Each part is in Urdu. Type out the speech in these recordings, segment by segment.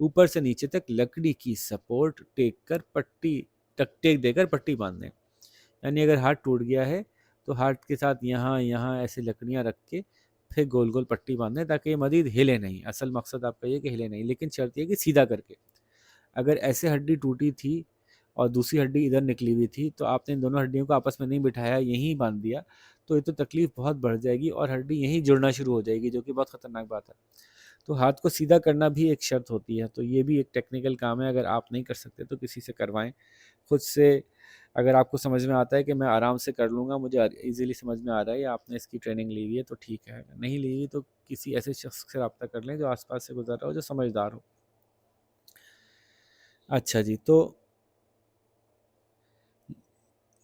اوپر سے نیچے تک لکڑی کی سپورٹ ٹیک دے کر پٹی باندھ دیں. یعنی اگر ہاتھ ٹوٹ گیا ہے تو ہاتھ کے ساتھ یہاں ایسے لکڑیاں رکھ کے پھر گول گول پٹی باندھیں تاکہ یہ مزید ہلے نہیں. اصل مقصد آپ کا یہ کہ ہلے نہیں، لیکن شرط یہ کہ سیدھا کر کے. اگر ایسے ہڈی ٹوٹی تھی اور دوسری ہڈی ادھر نکلی ہوئی تھی تو آپ نے ان دونوں ہڈیوں کو آپس میں نہیں بٹھایا، یہیں باندھ دیا، تو یہ تو تکلیف بہت بڑھ جائے گی اور ہڈی یہیں جڑنا شروع ہو جائے گی، جو کہ بہت خطرناک بات ہے. تو ہاتھ کو سیدھا کرنا بھی ایک شرط ہوتی ہے. تو یہ بھی ایک ٹیکنیکل کام ہے. اگر آپ نہیں کر سکتے تو کسی سے کروائیں. خود سے اگر آپ کو سمجھ میں آتا ہے کہ میں آرام سے کر لوں گا، مجھے ایزیلی سمجھ میں آ رہا ہے یا آپ نے اس کی ٹریننگ لی ہوئی ہے تو ٹھیک ہے، نہیں لی ہوئی تو کسی ایسے شخص سے رابطہ کر لیں جو آس پاس سے گزر رہا ہو، جو سمجھدار ہو. اچھا جی، تو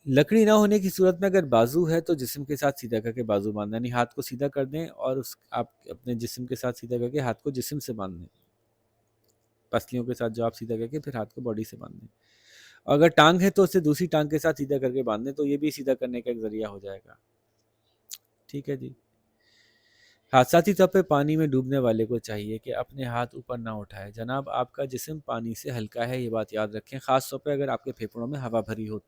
لکڑی نہ ہونے کی صورت میں اگر بازو ہے تو جسم کے ساتھ سیدھا کر کے بازو باندھیں. یعنی ہاتھ کو سیدھا کر دیں اور آپ اپنے جسم کے ساتھ سیدھا کر کے ہاتھ کو جسم سے باندھ دیں، پسلیوں کے ساتھ جو آپ سیدھا کر کے پھر ہاتھ کو باڈی سے باندھ دیں. اگر ٹانگ ہے تو اسے دوسری ٹانگ کے ساتھ سیدھا کر کے باندھ دیں، تو یہ بھی سیدھا کرنے کا ایک ذریعہ ہو جائے گا. ٹھیک ہے جی. حادثاتی طور پہ پانی میں ڈوبنے والے کو چاہیے کہ اپنے ہاتھ اوپر نہ اٹھائے. جناب آپ کا جسم پانی سے ہلکا ہے، یہ بات یاد رکھیں. خاص طور پہ اگر آپ کے پھیپھڑوں میں ہوا بھری ہو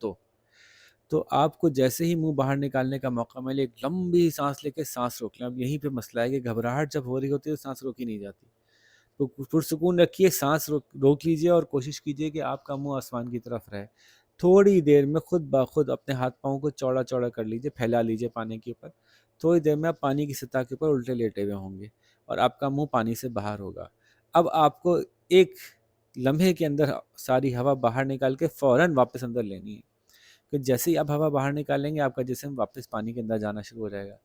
تو آپ کو جیسے ہی منہ باہر نکالنے کا موقع ملے ایک لمبی سانس لے کے سانس روک لیں. اب یہیں پہ مسئلہ ہے کہ گھبراہٹ جب ہو رہی ہوتی ہے تو سانس روکی نہیں جاتی. تو پرسکون رکھیے، سانس روک لیجئے اور کوشش کیجئے کہ آپ کا منہ آسمان کی طرف رہے. تھوڑی دیر میں خود بخود اپنے ہاتھ پاؤں کو چوڑا چوڑا کر لیجئے، پھیلا لیجئے پانی کے اوپر. تھوڑی دیر میں آپ پانی کی سطح کے اوپر الٹے لیٹے ہوئے ہوں گے اور آپ کا منہ پانی سے باہر ہوگا. اب آپ کو ایک لمحے کے اندر ساری ہوا باہر نکال کے فوراً واپس اندر لینی ہے، کہ جیسے ہی آپ ہوا باہر نکالیں گے آپ کا جسم واپس پانی کے اندر جانا شروع ہو جائے گا.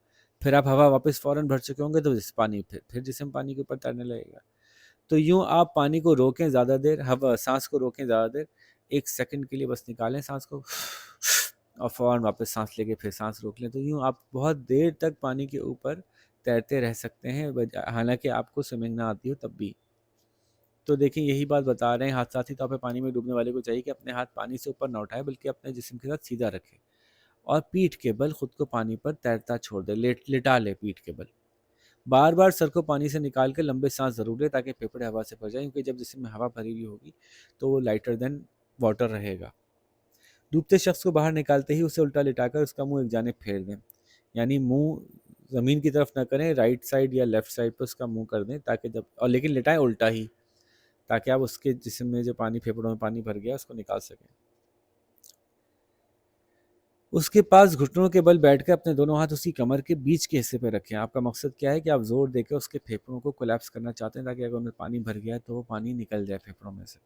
پھر آپ ہوا واپس فوراً بھر چکے ہوں گے تو پانی پھر جسم پانی کے اوپر تیرنے لگے گا. تو یوں آپ پانی کو روکیں زیادہ دیر، سانس کو روکیں زیادہ دیر، 1 سیکنڈ کے لیے بس نکالیں سانس کو اور فوراً واپس سانس لے کے پھر سانس روک لیں. تو یوں آپ بہت دیر تک پانی کے اوپر تیرتے رہ سکتے ہیں، حالانکہ آپ کو سوئمنگ نہ آتی ہو تب بھی. تو دیکھیں یہی بات بتا رہے ہیں، حادثاتی طور پہ پانی میں ڈوبنے والے کو چاہیے کہ اپنے ہاتھ پانی سے اوپر نہ اٹھائے بلکہ اپنے جسم کے ساتھ سیدھا رکھے اور پیٹھ کے بل خود کو پانی پر تیرتا چھوڑ دے، لٹا لے پیٹھ کے بل. بار بار سر کو پانی سے نکال کے لمبے سانس ضرور لے تاکہ پھیپھڑے ہوا سے بھر جائیں، کیونکہ جب جسم میں ہوا بھری ہوئی ہوگی تو وہ لائٹر دین واٹر رہے گا. ڈوبتے شخص کو باہر نکالتے ہی اسے الٹا لٹا کر اس کا منہ ایک جانب پھیر دیں. یعنی منہ زمین کی طرف نہ کریں، رائٹ سائڈ یا لیفٹ سائڈ پہ اس کا منہ کر دیں تاکہ لیکن لٹائیں الٹا ہی، تاکہ آپ اس کے جسم میں جو پانی پھیپھڑوں میں پانی بھر گیا اس کو نکال سکیں. اس کے پاس گھٹنوں کے بل بیٹھ کر اپنے دونوں ہاتھ اسی کمر کے بیچ کے حصے پہ رکھیں. آپ کا مقصد کیا ہے کہ آپ زور دے کے اس کے پھیپھڑوں کو کولیپس کرنا چاہتے ہیں تاکہ اگر ان میں پانی بھر گیا ہے تو وہ پانی نکل جائے پھیپھڑوں میں سے.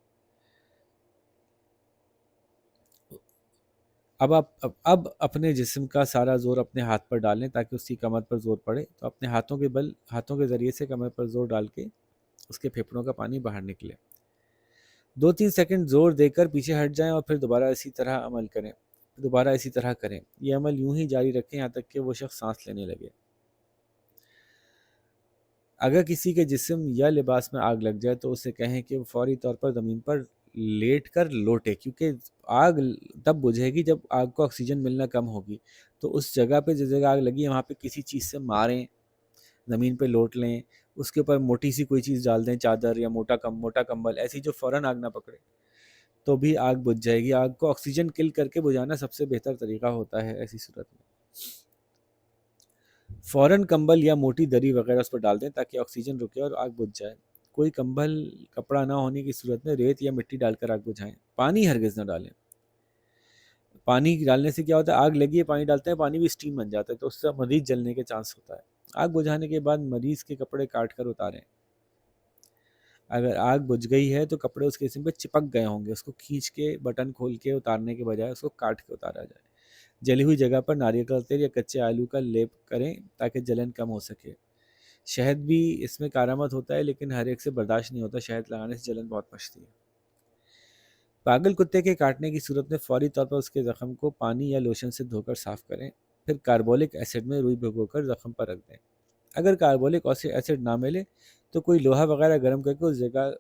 اب اپنے جسم کا سارا زور اپنے ہاتھ پر ڈالیں تاکہ اس کی کمر پر زور پڑے. تو اپنے ہاتھوں کے ذریعے سے کمر پر زور ڈال کے اس کے پھیپھڑوں کا پانی باہر نکلے. 2-3 سیکنڈ زور دے کر پیچھے ہٹ جائیں اور پھر دوبارہ اسی طرح کریں. یہ عمل یوں ہی جاری رکھیں یہاں تک کہ وہ شخص سانس لینے لگے. اگر کسی کے جسم یا لباس میں آگ لگ جائے تو اسے کہیں کہ وہ فوری طور پر زمین پر لیٹ کر لوٹے، کیونکہ آگ تب بجھے گی جب آگ کو آکسیجن ملنا کم ہوگی. تو اس جگہ پہ جس جگہ آگ لگی ہے وہاں پہ کسی چیز سے ماریں، زمین پہ لوٹ لیں، اس کے اوپر موٹی سی کوئی چیز ڈال دیں، چادر یا موٹا کمبل ایسی جو فوراً آگ نہ پکڑے، تو بھی آگ بجھ جائے گی. آگ کو آکسیجن کل کر کے بجھانا سب سے بہتر طریقہ ہوتا ہے. ایسی صورت میں فوراً کمبل یا موٹی دری وغیرہ اس پر ڈال دیں تاکہ آکسیجن رکے اور آگ بجھ جائے. کوئی کمبل کپڑا نہ ہونے کی صورت میں ریت یا مٹی ڈال کر آگ بجھائیں. پانی ہرگز نہ ڈالیں. پانی ڈالنے سے کیا ہوتا ہے، آگ لگی ہے پانی ڈالتے ہیں پانی بھی اسٹیم بن جاتا ہے تو اس سے مزید جلنے کے چانس ہوتا ہے. آگ بجھانے کے بعد مریض کے کپڑے کاٹ کر اتاریں. اگر آگ بجھ گئی ہے تو کپڑے اس کے جسم پہ چپک گئے ہوں گے، اس کو کھینچ کے بٹن کھول کے اتارنے کے بجائے اس کو کاٹ کے اتارا جائے. جلی ہوئی جگہ پر ناریل کا تیل یا کچے آلو کا لیپ کریں تاکہ جلن کم ہو سکے. شہد بھی اس میں کارآمد ہوتا ہے لیکن ہر ایک سے برداشت نہیں ہوتا. شہد لگانے سے جلن بہت مچتی ہے. پاگل کتے کے کاٹنے کی صورت میں فوری طور پر اس کے زخم کو پانی یا لوشن سے دھو کر صاف کریں، پھر کاربولک ایسڈ میں روئی بھگو کر زخم پر رکھ دیں. اگر کاربولک ایسڈ نہ ملے تو کوئی لوہا وغیرہ گرم کر کے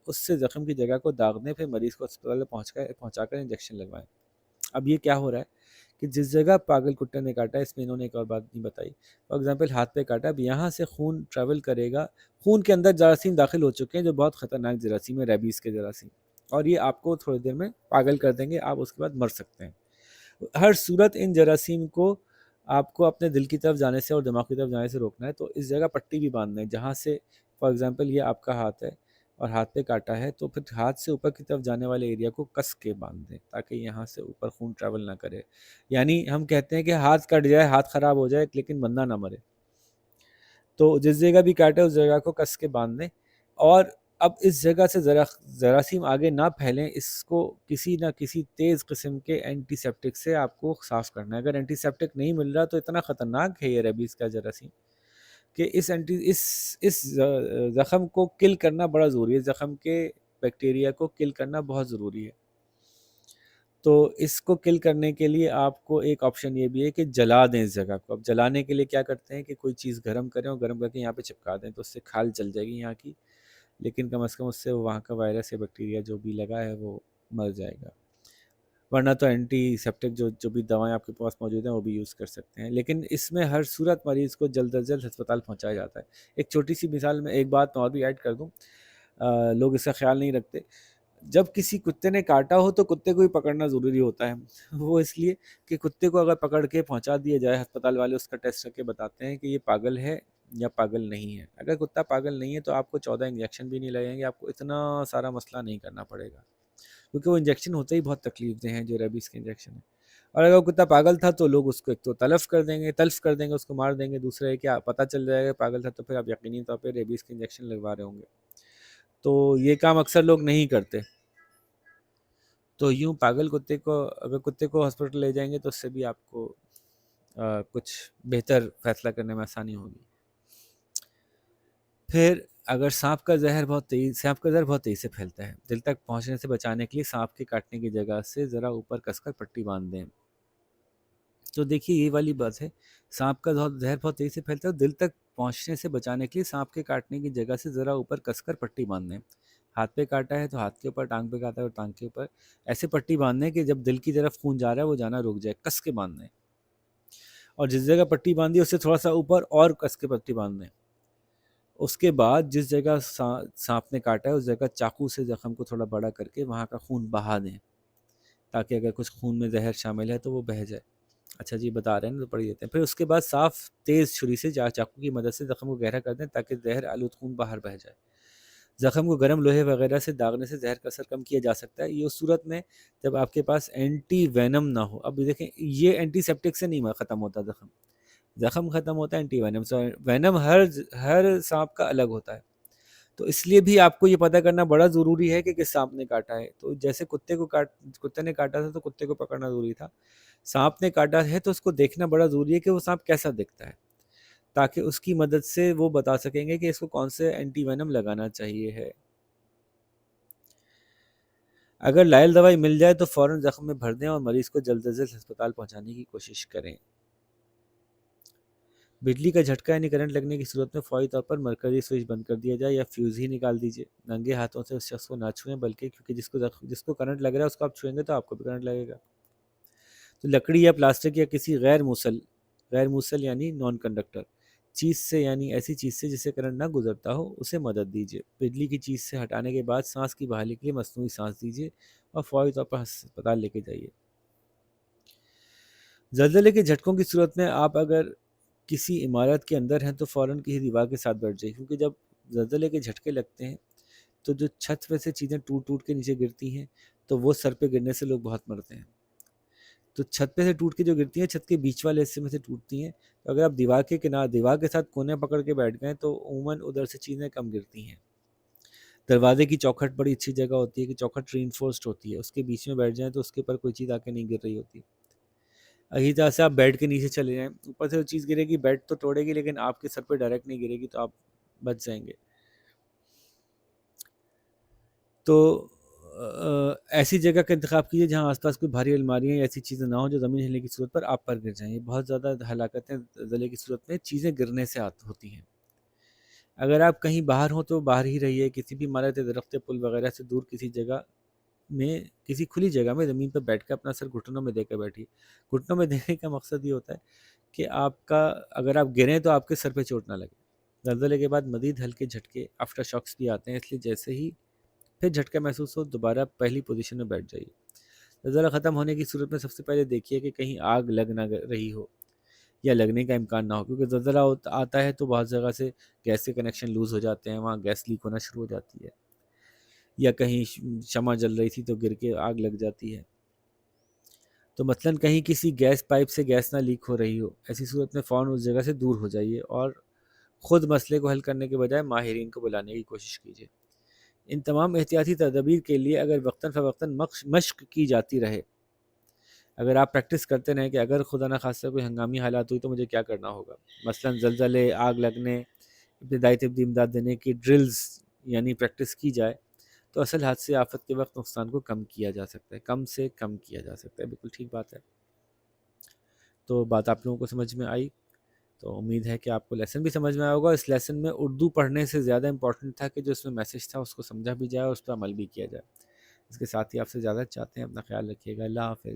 اس سے زخم کی جگہ کو داغ دیں، پھر مریض کو اسپتال پہنچا کر انجیکشن لگوائیں. اب یہ کیا ہو رہا ہے کہ جس جگہ پاگل کتے نے کاٹا ہے، اس میں انہوں نے ایک اور بات نہیں بتائی، فار ایگزامپل ہاتھ پہ کاٹا، اب یہاں سے خون ٹریول کرے گا، خون کے اندر جراثیم داخل ہو چکے ہیں جو بہت خطرناک جراثیم ہے، ریبیز کے جراثیم، اور یہ آپ کو تھوڑی دیر میں پاگل کر دیں گے، آپ اس کے بعد مر سکتے ہیں۔ ہر صورت ان جراثیم کو آپ کو اپنے دل کی طرف جانے سے اور دماغ کی طرف جانے سے روکنا ہے، تو اس جگہ پٹی بھی باندھنا ہے جہاں سے فار ایگزامپل یہ آپ کا ہاتھ ہے اور ہاتھ پہ کاٹا ہے، تو پھر ہاتھ سے اوپر کی طرف جانے والے ایریا کو کس کے باندھ دیں تاکہ یہاں سے اوپر خون ٹریول نہ کرے۔ یعنی ہم کہتے ہیں کہ ہاتھ کٹ جائے، ہاتھ خراب ہو جائے، لیکن بندہ نہ مرے، تو جس جگہ بھی کاٹے اس جگہ کو کس کے باندھ دیں۔ اور اب اس جگہ سے جراثیم آگے نہ پھیلیں، اس کو کسی نہ کسی تیز قسم کے اینٹی سیپٹک سے آپ کو صاف کرنا ہے۔ اگر اینٹی سیپٹک نہیں مل رہا تو اتنا خطرناک ہے یہ ریبیز کا جراثیم کہ اس زخم کو کل کرنا بڑا ضروری ہے، زخم کے بیکٹیریا کو کل کرنا بہت ضروری ہے۔ تو اس کو کل کرنے کے لیے آپ کو ایک آپشن یہ بھی ہے کہ جلا دیں اس جگہ کو۔ اب جلانے کے لیے کیا کرتے ہیں کہ کوئی چیز گرم کریں اور گرم کر کے یہاں پہ چپکا دیں، تو اس سے کھال چل جائے گی یہاں کی، لیکن کم از کم اس سے وہاں کا وائرس یا بیکٹیریا جو بھی لگا ہے وہ مر جائے گا۔ ورنہ تو اینٹی سیپٹک جو بھی دوائیں آپ کے پاس موجود ہیں وہ بھی یوز کر سکتے ہیں، لیکن اس میں ہر صورت مریض کو جلد از جلد ہسپتال پہنچایا جاتا ہے۔ ایک چھوٹی سی مثال میں ایک بات اور بھی ایڈ کر دوں، لوگ اس کا خیال نہیں رکھتے، جب کسی کتے نے کاٹا ہو تو کتے کو ہی پکڑنا ضروری ہوتا ہے، وہ اس لیے کہ کتے کو اگر پکڑ کے پہنچا دیا جائے، ہسپتال والے اس کا ٹیسٹ کر کے بتاتے ہیں کہ یہ پاگل ہے یا پاگل نہیں ہے۔ اگر کتا پاگل نہیں ہے تو آپ کو 14 انجیکشن بھی نہیں لگیں گے، آپ کو اتنا سارا مسئلہ نہیں کرنا پڑے گا، کیونکہ وہ انجیکشن ہوتے ہی بہت تکلیف دہ ہیں جو ریبیز کے انجیکشن ہیں۔ اور اگر وہ کتا پاگل تھا تو لوگ اس کو ایک تو تلف کر دیں گے، اس کو مار دیں گے، دوسرا ہے کہ پتہ چل جائے گا پاگل تھا تو پھر آپ یقینی طور پہ ریبیز کے انجیکشن لگوا رہے ہوں گے، تو یہ کام اکثر لوگ نہیں کرتے۔ تو یوں پاگل کتے کو اگر کتے کو ہاسپٹل لے جائیں گے تو اس سے بھی آپ کو کچھ بہتر فیصلہ کرنے میں آسانی ہوگی۔ پھر اگر سانپ کا زہر بہت تیزی سے پھیلتا ہے، دل تک پہنچنے سے بچانے کے لیے سانپ کے کاٹنے کی جگہ سے ذرا اوپر کس کر پٹی باندھ دیں۔ تو دیکھیے یہ والی بات ہے، سانپ کا زہر بہت تیزی سے پھیلتا ہے، دل تک پہنچنے سے بچانے کے لیے سانپ کے کاٹنے کی جگہ سے ذرا اوپر کس کر پٹی باندھ دیں۔ ہاتھ پہ کاٹا ہے تو ہاتھ کے اوپر، ٹانگ پہ کاٹا ہے تو ٹانگ کے اوپر، ایسے پٹی باندھنے کہ جب دل کی طرف خون جا رہا ہے وہ جانا رک جائے، کس کے باندھنے، اور جس جگہ پٹی باندھی اس سے تھوڑا سا اوپر اور کس کے پٹی باندھنے۔ اس کے بعد جس جگہ سانپ نے کاٹا ہے اس جگہ چاقو سے زخم کو تھوڑا بڑا کر کے وہاں کا خون بہا دیں، تاکہ اگر کچھ خون میں زہر شامل ہے تو وہ بہہ جائے۔ اچھا جی بتا رہے ہیں تو پڑھ دیتے ہیں۔ پھر اس کے بعد صاف تیز چھری سے چاقو کی مدد سے زخم کو گہرا کر دیں تاکہ زہر آلود خون باہر بہہ جائے۔ زخم کو گرم لوہے وغیرہ سے داغنے سے زہر کا اثر کم کیا جا سکتا ہے، یہ اس صورت میں جب آپ کے پاس اینٹی وینم نہ ہو۔ اب دیکھیں یہ اینٹی سیپٹک سے نہیں ختم ہوتا زخم ختم ہوتا ہے اینٹی وینم سے، وینم ہر سانپ کا الگ ہوتا ہے، تو اس لیے بھی آپ کو یہ پتہ کرنا بڑا ضروری ہے کہ کس سانپ نے کاٹا ہے۔ تو جیسے کتے نے کاٹا تھا تو کتے کو پکڑنا ضروری تھا، سانپ نے کاٹا ہے تو اس کو دیکھنا بڑا ضروری ہے کہ وہ سانپ کیسا دکھتا ہے، تاکہ اس کی مدد سے وہ بتا سکیں گے کہ اس کو کون سے اینٹی وینم لگانا چاہیے ہے۔ اگر لائل دوائی مل جائے تو فوراً زخم میں بھر دیں اور مریض کو جلد از جلد ہسپتال پہنچانے کی کوشش کریں۔ بجلی کا جھٹکا یعنی کرنٹ لگنے کی صورت میں فوری طور پر مرکزی سوئچ بند کر دیا جائے یا فیوز ہی نکال دیجیے۔ ننگے ہاتھوں سے اس شخص کو نہ چھوئیں، بلکہ کیونکہ جس کو کرنٹ لگ رہا ہے اس کو آپ چھوئیں گے تو آپ کو بھی کرنٹ لگے گا۔ تو لکڑی یا پلاسٹک یا کسی غیر موصل یعنی نان کنڈکٹر چیز سے، یعنی ایسی چیز سے جسے کرنٹ نہ گزرتا ہو، اسے مدد دیجیے۔ بجلی کی چیز سے ہٹانے کے بعد سانس کی بحالی کے لیے مصنوعی سانس دیجیے اور فوری طور پر ہسپتال لے کے جائیے۔ زلزلے کے جھٹکوں کی صورت میں آپ اگر کسی عمارت کے اندر ہیں تو فوراً کسی دیوار کے ساتھ بیٹھ جائے، کیونکہ جب زلزلے کے جھٹکے لگتے ہیں تو جو چھت پہ سے چیزیں ٹوٹ ٹوٹ کے نیچے گرتی ہیں تو وہ سر پہ گرنے سے لوگ بہت مرتے ہیں۔ تو چھت پہ سے ٹوٹ کے جو گرتی ہیں چھت کے بیچ والے حصے میں سے ٹوٹتی ہیں، تو اگر آپ دیوار کے ساتھ کونے پکڑ کے بیٹھ گئے تو عموماً ادھر سے چیزیں کم گرتی ہیں۔ دروازے کی چوکھٹ بڑی اچھی جگہ ہوتی ہے کہ چوکھٹ ری انفورسڈ ہوتی ہے، اس کے بیچ میں بیٹھ جائیں تو اس کے اوپر کوئی چیز آ کے نہیں گر رہی ہوتی۔ اسی طرح سے آپ بیڈ کے نیچے چلے جائیں، اوپر سے وہ چیز گرے گی، بیڈ تو توڑے گی لیکن آپ کے سر پہ ڈائریکٹ نہیں گرے گی، تو آپ بچ جائیں گے۔ تو ایسی جگہ کا انتخاب کیجیے جہاں آس پاس کوئی بھاری الماریاں یا ایسی چیزیں نہ ہوں جو زمین ہلنے کی صورت پر آپ پر گر جائیں۔ یہ بہت زیادہ ہلاکتیں زلزلے کی صورت میں چیزیں گرنے سے ہوتی ہیں۔ اگر آپ کہیں باہر ہوں تو باہر ہی رہیے، کسی بھی عمارت، درخت، پل وغیرہ سے دور کسی جگہ میں کسی کھلی جگہ میں زمین پر بیٹھ کے اپنا سر گھٹنوں میں دے کے بیٹھی. گھٹنوں میں دینے کا مقصد یہ ہوتا ہے کہ آپ کا اگر آپ گریں تو آپ کے سر پہ چوٹ نہ لگے. زلزلے کے بعد مزید ہلکے جھٹکے آفٹر شاکس بھی آتے ہیں، اس لیے جیسے ہی پھر جھٹکا محسوس ہو دوبارہ پہلی پوزیشن میں بیٹھ جائیے. زلزلہ ختم ہونے کی صورت میں سب سے پہلے دیکھیے کہ کہیں آگ لگ نہ رہی ہو یا لگنے کا امکان نہ ہو، کیونکہ زلزلہ آتا ہے تو بہت جگہ سے گیس کے کنیکشن لوز ہو جاتے ہیں، وہاں گیس لیک ہونا شروع ہو جاتی ہے، یا کہیں شمع جل رہی تھی تو گر کے آگ لگ جاتی ہے. تو مثلاً کہیں کسی گیس پائپ سے گیس نہ لیک ہو رہی ہو، ایسی صورت میں فوراً اس جگہ سے دور ہو جائیے اور خود مسئلے کو حل کرنے کے بجائے ماہرین کو بلانے کی کوشش کیجیے. ان تمام احتیاطی تدابیر کے لیے اگر وقتاً فوقتاً مشق کی جاتی رہے، اگر آپ پریکٹس کرتے رہیں کہ اگر خدا نخواستہ کوئی ہنگامی حالات ہوئی تو مجھے کیا کرنا ہوگا، مثلاً زلزلے، آگ لگنے، ابتدائی طبی امداد دینے کی ڈرلز یعنی پریکٹس کی جائے، تو اصل حادثے آفت کے وقت نقصان کو کم کیا جا سکتا ہے، کم سے کم کیا جا سکتا ہے. بالکل ٹھیک بات ہے. تو بات آپ لوگوں کو سمجھ میں آئی، تو امید ہے کہ آپ کو لیسن بھی سمجھ میں آیا ہوگا. اس لیسن میں اردو پڑھنے سے زیادہ امپورٹنٹ تھا کہ جو اس میں میسج تھا اس کو سمجھا بھی جائے اور اس پر عمل بھی کیا جائے. اس کے ساتھ ہی آپ سے زیادہ چاہتے ہیں. اپنا خیال رکھیے گا. اللہ حافظ.